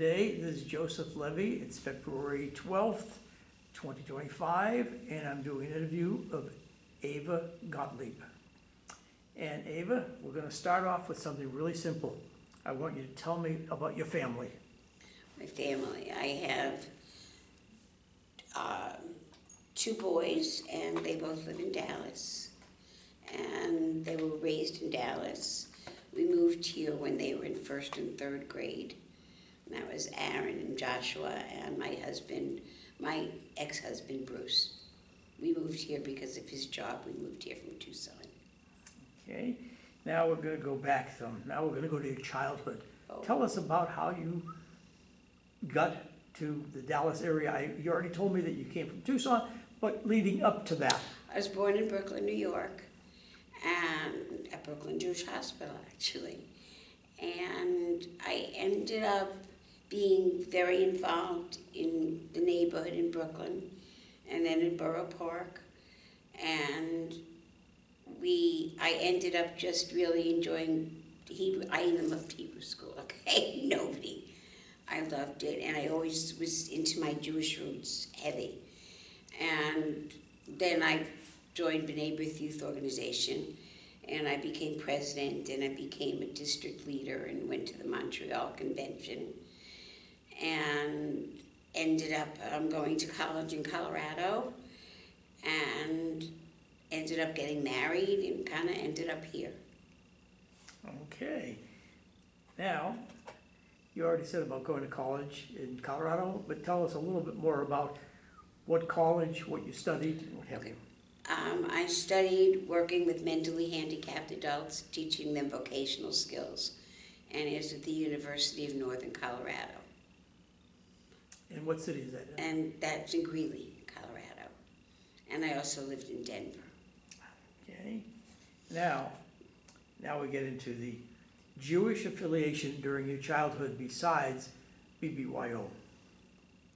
today. This is Joseph Levy. It's February 12th, 2025, and I'm doing an interview of Ava Gottleib. And Ava, we're going to start off with something really simple. I want you to tell me about your family. My family. I have two boys, and they both live in Dallas. And they were raised in Dallas. We moved here when they were in first and third grade. And that was Aaron and Joshua and my husband, my ex-husband, Bruce. We moved here because of his job. We moved here from Tucson. Okay, now we're going to go back some. Now we're going to go to your childhood. Oh. Tell us about how you got to the Dallas area. You already told me that you came from Tucson, but leading up to that. I was born in Brooklyn, New York, and at Brooklyn Jewish Hospital, actually. And I ended up being very involved in the neighborhood in Brooklyn, and then in Borough Park. And I ended up just really enjoying Hebrew. I even loved Hebrew school, okay? Nobody. I loved it, and I always was into my Jewish roots heavy. And then I joined B'nai B'rith Youth Organization, and I became president, and I became a district leader, and went to the Montreal Convention, and ended up going to college in Colorado, and ended up getting married, and kind of ended up here. Okay. Now, you already said about going to college in Colorado, but tell us a little bit more about what college, what you studied, and what have you. I studied working with mentally handicapped adults, teaching them vocational skills, and it was at the University of Northern Colorado. And what city is that in? And that's in Greeley, Colorado. And I also lived in Denver. Okay. Now we get into the Jewish affiliation during your childhood besides BBYO.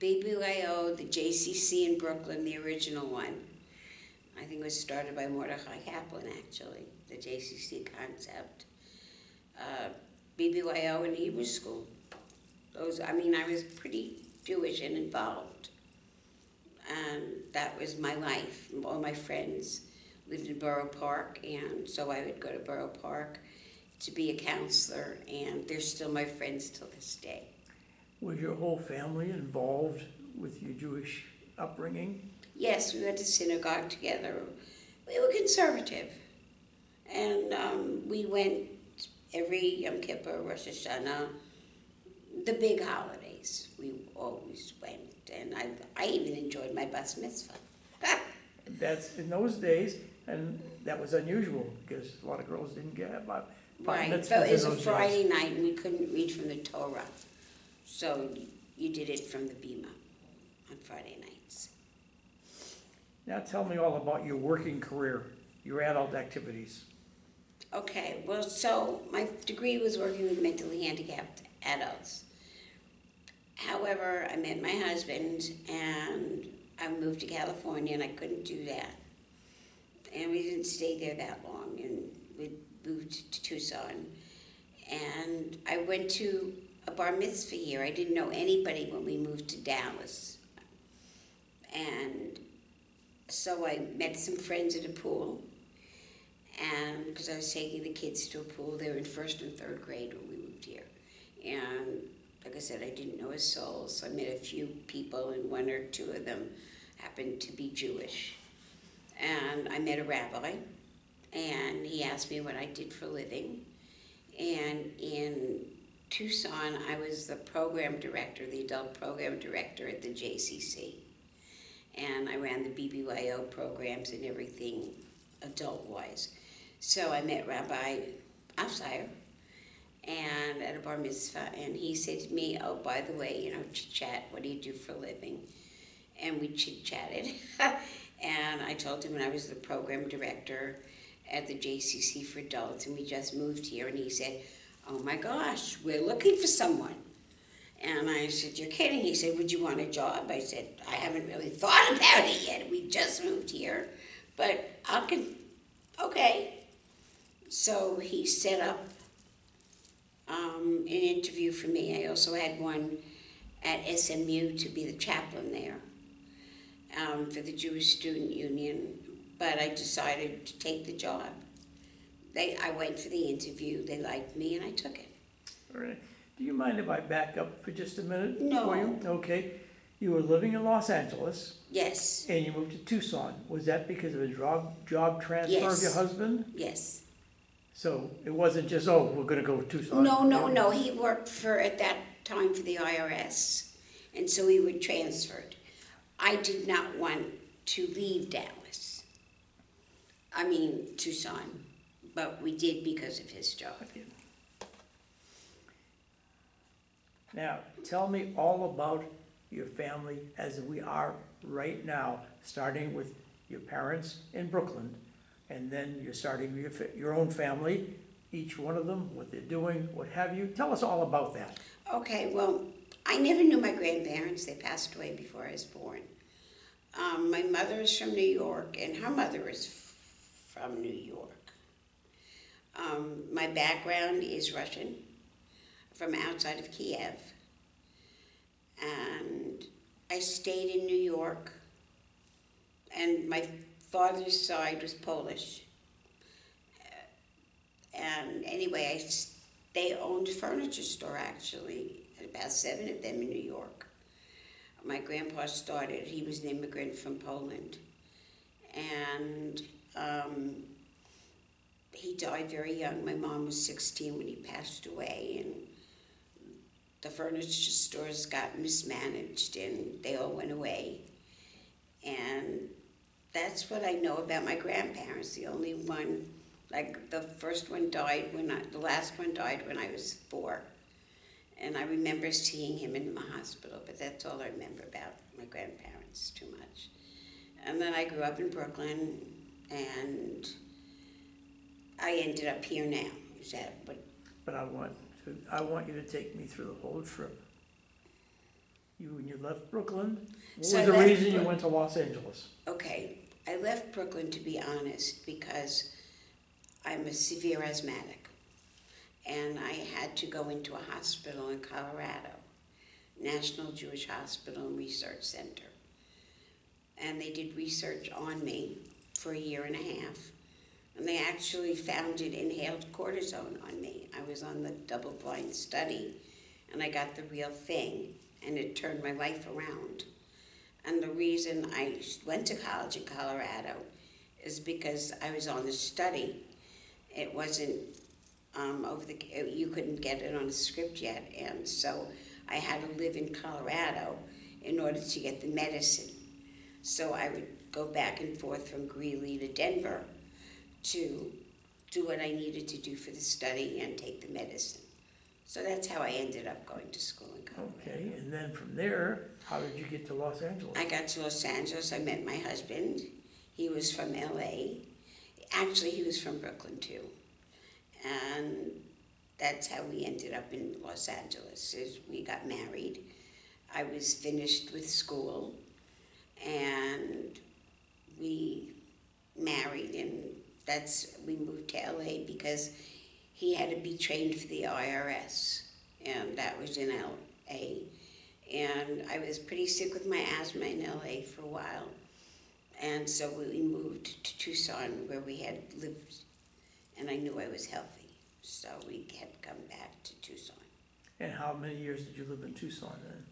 BBYO, the JCC in Brooklyn, the original one. I think it was started by Mordechai Kaplan, actually, the JCC concept. BBYO and Hebrew school. I was pretty Jewish and involved. And that was my life. All my friends lived in Borough Park, and so I would go to Borough Park to be a counselor, and they're still my friends till this day. Was your whole family involved with your Jewish upbringing? Yes, we went to synagogue together. We were conservative. And we went every Yom Kippur, Rosh Hashanah, the big holidays. We always went. And I even enjoyed my bas mitzvah. That's in those days, and that was unusual because a lot of girls didn't get about Right, mitzvahs so it was in a those Friday days. night, and we couldn't read from the Torah. So you did it from the Bima on Friday nights. Now tell me all about your working career, your adult activities. Okay, well, so my degree was working with mentally handicapped adults. However, I met my husband, and I moved to California, and I couldn't do that. And we didn't stay there that long, and we moved to Tucson. And I went to a bar mitzvah here. I didn't know anybody when we moved to Dallas. And so I met some friends at a pool, and because I was taking the kids to a pool, they were in first and third grade when we moved here. And like I said, I didn't know a soul, so I met a few people, and one or two of them happened to be Jewish. And I met a rabbi, and he asked me what I did for a living. And in Tucson, I was the program director, the adult program director at the JCC. And I ran the BBYO programs and everything adult-wise. So I met Rabbi Afshire and at a bar mitzvah, and he said to me, oh, by the way, chit-chat, what do you do for a living? And we chit-chatted. And I told him I was the program director at the JCC for adults, and we just moved here, and he said, oh my gosh, we're looking for someone. And I said, you're kidding. He said, would you want a job? I said, I haven't really thought about it yet. We just moved here, but okay. So he set up an interview for me. I also had one at SMU to be the chaplain there for the Jewish Student Union, but I decided to take the job. I went for the interview, they liked me, and I took it. All right. Do you mind if I back up for just a minute? No. For you? Okay. You were living in Los Angeles Yes, and you moved to Tucson. Was that because of a job transfer of Yes. your husband? yes. So it wasn't just, oh, we're gonna go to Tucson? No, he worked at that time for the IRS, and so we were transferred. I did not want to leave Tucson, but we did because of his job. Now, tell me all about your family as we are right now, starting with your parents in Brooklyn, and then you're starting your own family, each one of them, what they're doing, what have you. Tell us all about that. Okay, well, I never knew my grandparents. They passed away before I was born. My mother is from New York, and her mother is from New York. My background is Russian, from outside of Kiev. And I stayed in New York, and my father's side was Polish. And anyway, they owned a furniture store, actually, about 7 of them in New York. My grandpa started, he was an immigrant from Poland. And he died very young. My mom was 16 when he passed away, and the furniture stores got mismanaged and they all went away. And that's what I know about my grandparents. The only one, like the last one died when I was 4. And I remember seeing him in the hospital, but that's all I remember about my grandparents too much. And then I grew up in Brooklyn, and I ended up here now. Is that what? But I want you to take me through the whole trip. When you left Brooklyn, what So was I the left reason you went to Los Angeles? Okay, I left Brooklyn, to be honest, because I'm a severe asthmatic. And I had to go into a hospital in Colorado, National Jewish Hospital and Research Center. And they did research on me for a year and a half. And they actually found inhaled cortisone on me. I was on the double-blind study, and I got the real thing, and it turned my life around. And the reason I went to college in Colorado is because I was on the study. It wasn't you couldn't get it on a script yet, and so I had to live in Colorado in order to get the medicine. So I would go back and forth from Greeley to Denver to do what I needed to do for the study and take the medicine. So that's how I ended up going to school in Colorado. Okay, and then from there, how did you get to Los Angeles? I got to Los Angeles. I met my husband. He was from LA. Actually, he was from Brooklyn too. And that's how we ended up in Los Angeles, is we got married. I was finished with school, and we married, and we moved to LA because he had to be trained for the IRS, and that was in LA. And I was pretty sick with my asthma in LA for a while, and so we moved to Tucson, where we had lived, and I knew I was healthy, so we had come back to Tucson. And how many years did you live in Tucson then?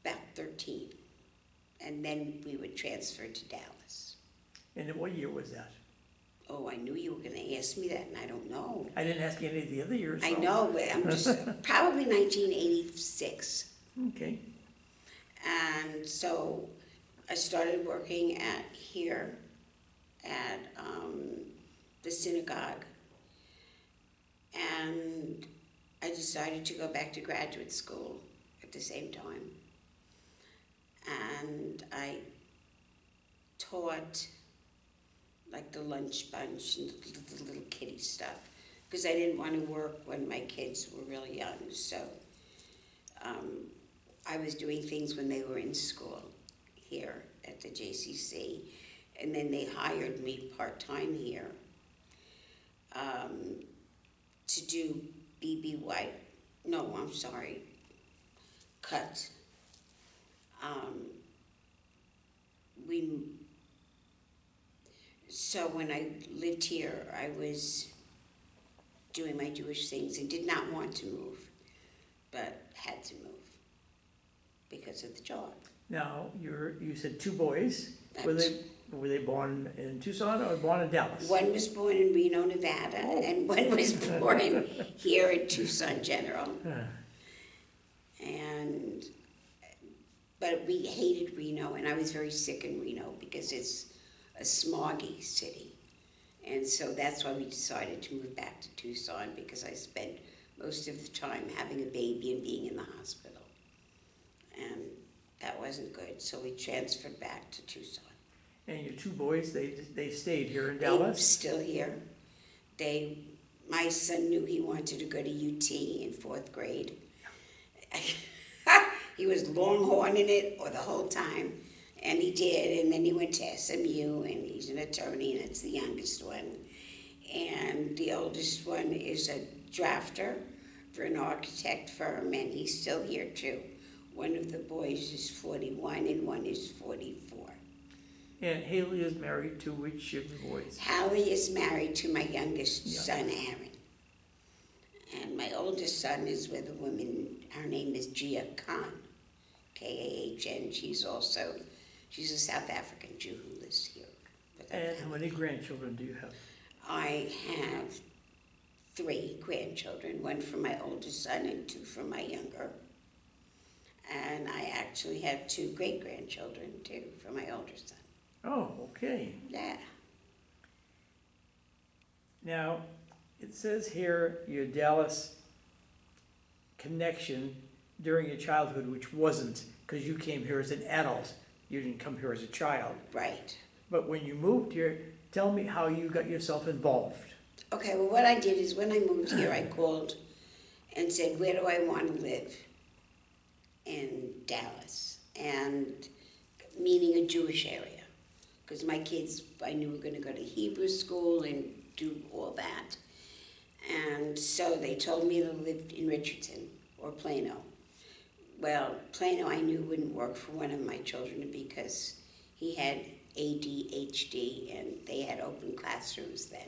About 13, and then we were transferred to Dallas. And what year was that? Oh, I knew you were going to ask me that, and I don't know. I didn't ask you any of the other years. I so. know, but I'm just probably 1986. Okay. And so I started working here at the synagogue, and I decided to go back to graduate school at the same time. And I taught like the lunch bunch and the little kiddie stuff, because I didn't want to work when my kids were really young. So I was doing things when they were in school here at the JCC, and then they hired me part-time here to do cut We, so when I lived here, I was doing my Jewish things and did not want to move, but had to move because of the job. Now, you said two boys. Were That's- they born in Tucson or born in Dallas? One was born in Reno, Nevada, Oh. and one was born here at Tucson General. And, but we hated Reno, and I was very sick in Reno because it's a smoggy city. And so that's why we decided to move back to Tucson, because I spent most of the time having a baby and being in the hospital. And that wasn't good, so we transferred back to Tucson. And your two boys, they stayed here in They're Dallas? still here. My son knew he wanted to go to UT in 4th grade. He was longhorning it or the whole time, and he did, and then he went to SMU, and he's an attorney, and it's the youngest one. And the oldest one is a drafter for an architect firm, and he's still here too. One of the boys is 41 and one is 44. And Haley is married to which of the boys? Hallie is married to my youngest Yeah. son, Aaron. And my oldest son is with a woman, her name is Gia Khan, K-A-H-N. She's a South African Jew who lives here with her And how family. many grandchildren do you have? I have 3 grandchildren, 1 from my oldest son and 2 from my younger. And I actually have 2 great-grandchildren too from my older son. Oh, okay. Yeah. Now, it says here your Dallas connection during your childhood, which wasn't, because you came here as an adult. You didn't come here as a child. Right. But when you moved here, tell me how you got yourself involved. Okay, well, what I did is when I moved here, I called and said, where do I want to live in Dallas? And meaning a Jewish area. Because my kids, I knew were going to go to Hebrew school and do all that. And so they told me to live in Richardson or Plano. Well, Plano I knew wouldn't work for one of my children because he had ADHD and they had open classrooms then.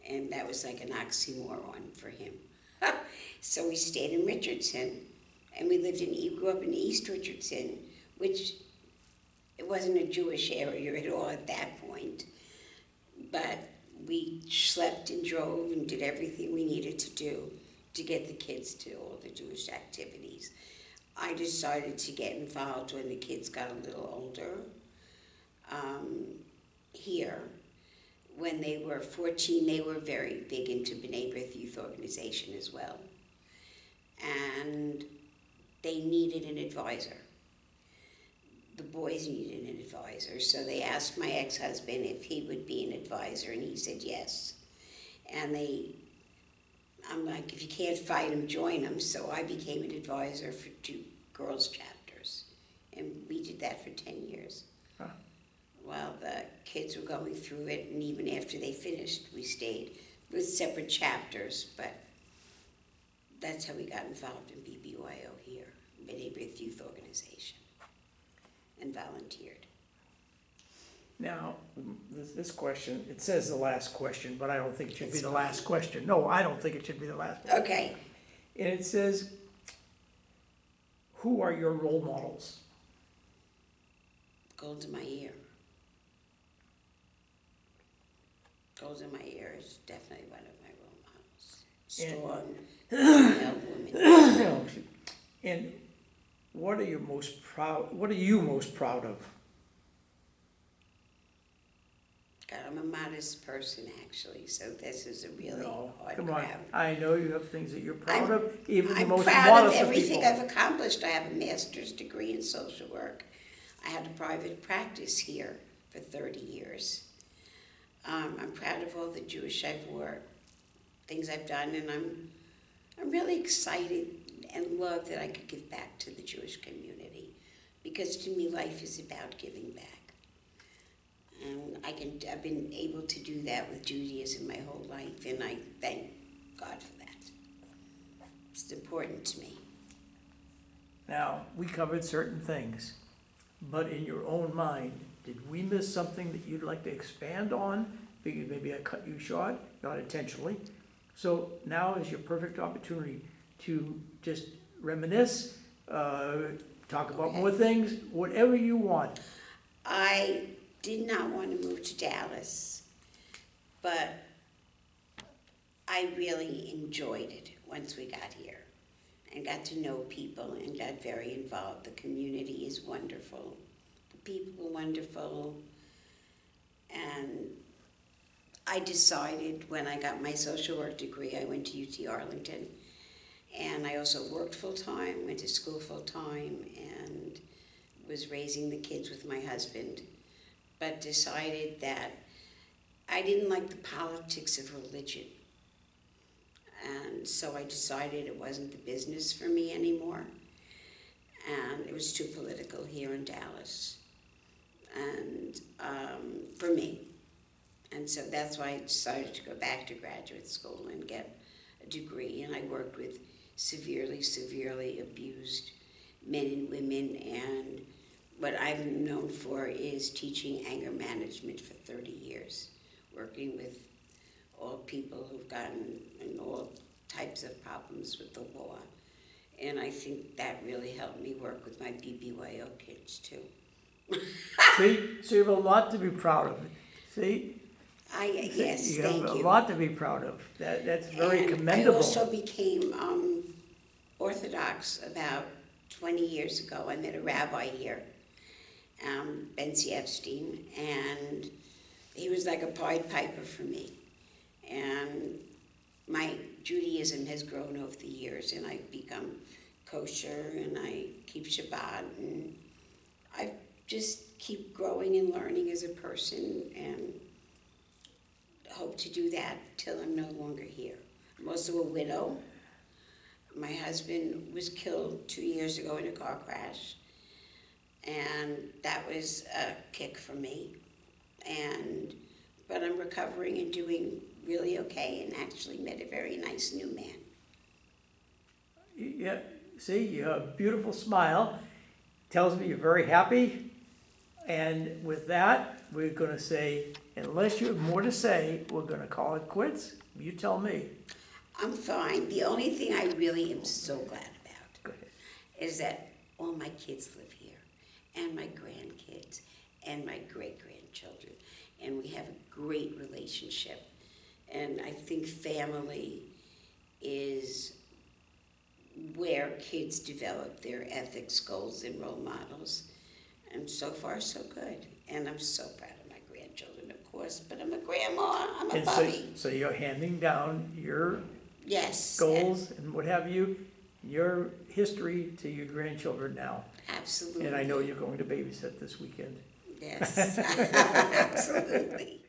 And that was like an oxymoron for him. So we stayed in Richardson, and we grew up in East Richardson, which it wasn't a Jewish area at all at that point. But we slept and drove and did everything we needed to do to get the kids to all the Jewish activities. I decided to get involved when the kids got a little older. Here, when they were 14, they were very big into B'nai B'rith Youth Organization as well. And they needed an advisor. The boys needed an advisor, so they asked my ex-husband if he would be an advisor, and he said yes. And I'm like, if you can't fight them, join them. So I became an advisor for 2 girls' chapters, and we did that for 10 years. Huh. While the kids were going through it, and even after they finished, we stayed with separate chapters, but that's how we got involved in BBYO here, B'nai B'rith Youth Organization, and volunteered. Now, this question, it says the last question, but I don't think it should be the last question. No, I don't think it should be the last one. Okay. And it says, who are your role models? Golda Meir. Golda Meir is definitely one of my role models. Strong, female woman. And what are you most proud of? God, I'm a modest person, actually, so this is a really No, hard come on. grab. I know you have things that you're proud I'm- of, even the I'm most proud of modest of everything people. I've accomplished. I have a master's degree in social work. I had a private practice here for 30 years. I'm proud of all the Jewish things I've done, and I'm really excited and love that I could give back to the Jewish community, because to me life is about giving back. And I've been able to do that with Judaism my whole life, and I thank God for that. It's important to me. Now, we covered certain things. but in your own mind, did we miss something that you'd like to expand on? Because maybe I cut you short, not intentionally. So now is your perfect opportunity to just reminisce, talk about more things, whatever you want. I did not want to move to Dallas, but I really enjoyed it once we got here and got to know people and got very involved. The community is wonderful. The people are wonderful. And I decided when I got my social work degree, I went to UT Arlington. And I also worked full-time, went to school full-time, and was raising the kids with my husband. But decided that I didn't like the politics of religion. And so I decided it wasn't the business for me anymore. And it was too political here in Dallas. And for me. And so that's why I decided to go back to graduate school and get a degree. And I worked with severely abused men and women. And what I'm known for is teaching anger management for 30 years, working with all people who've gotten in all types of problems with the law. And I think that really helped me work with my BBYO kids too. See, so you have a lot to be proud of. See? Yes, you thank have you. a lot to be proud of. That's very And commendable. I also became Orthodox about 20 years ago. I met a rabbi here, Benzi Epstein, and he was like a Pied Piper for me. And my Judaism has grown over the years, and I've become kosher, and I keep Shabbat, and I just keep growing and learning as a person, and hope to do that till I'm no longer here. I'm also a widow. My husband was killed 2 years ago in a car crash, and that was a kick for me. But I'm recovering and doing really okay, and actually met a very nice new man. Yeah, see, you have a beautiful smile. Tells me you're very happy. And with that, we're going to say, unless you have more to say, we're going to call it quits. You tell me. I'm fine. The only thing I really am so glad about Go ahead. is that all my kids live here, and my grandkids, and my great-grandchildren, and we have a great relationship. And I think family is where kids develop their ethics, goals, and role models. And so far, so good. And I'm so proud of my grandchildren, of course, but I'm a grandma, I'm a And Bobby. so you're handing down your Yes. goals and what have you, your history to your grandchildren now. Absolutely. And I know you're going to babysit this weekend. Yes, absolutely.